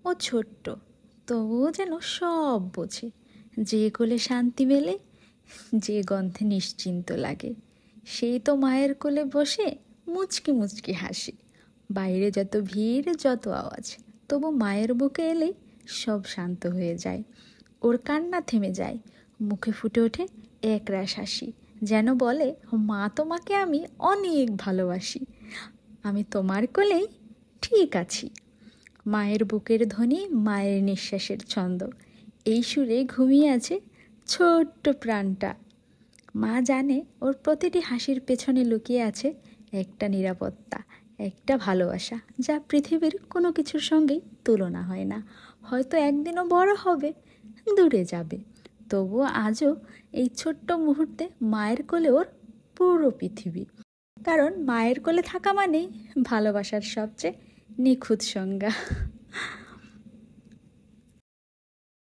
ও ছোট্ট, তবুও যেন সব বোঝে। যে কোলে শান্তি মেলে, যে গন্ধে নিশ্চিন্ত লাগে, সেই তো মায়ের কোলে বসে মুচকি মুচকি হাসি। বাইরে যত ভিড়, যত আওয়াজ, তবু মায়ের বুকে এলেই সব শান্ত হয়ে যায়। ওর কান্না থেমে যায়, মুখে ফুটে ওঠে একরাশ হাসি, যেন বলে, মা, তোমাকে আমি অনেক ভালোবাসি, আমি তোমার কোলেই ঠিক আছি। মায়ের বুকের ধ্বনি, মায়ের নিঃশ্বাসের ছন্দ, এই সুরে ঘুমিয়ে আছে ছোট্ট প্রাণটা। মা জানে ওর প্রতিটি হাসির পেছনে লুকিয়ে আছে একটা নিরাপত্তা, একটা ভালোবাসা, যা পৃথিবীর কোনো কিছুর সঙ্গেই তুলনা হয় না। হয়তো একদিনও বড় হবে, দূরে যাবে, তবুও আজও এই ছোট্ট মুহূর্তে মায়ের কোলে ওর পুরো পৃথিবী। কারণ মায়ের কোলে থাকা মানেই ভালোবাসার সবচেয়ে নিখুঁত সংজ্ঞা।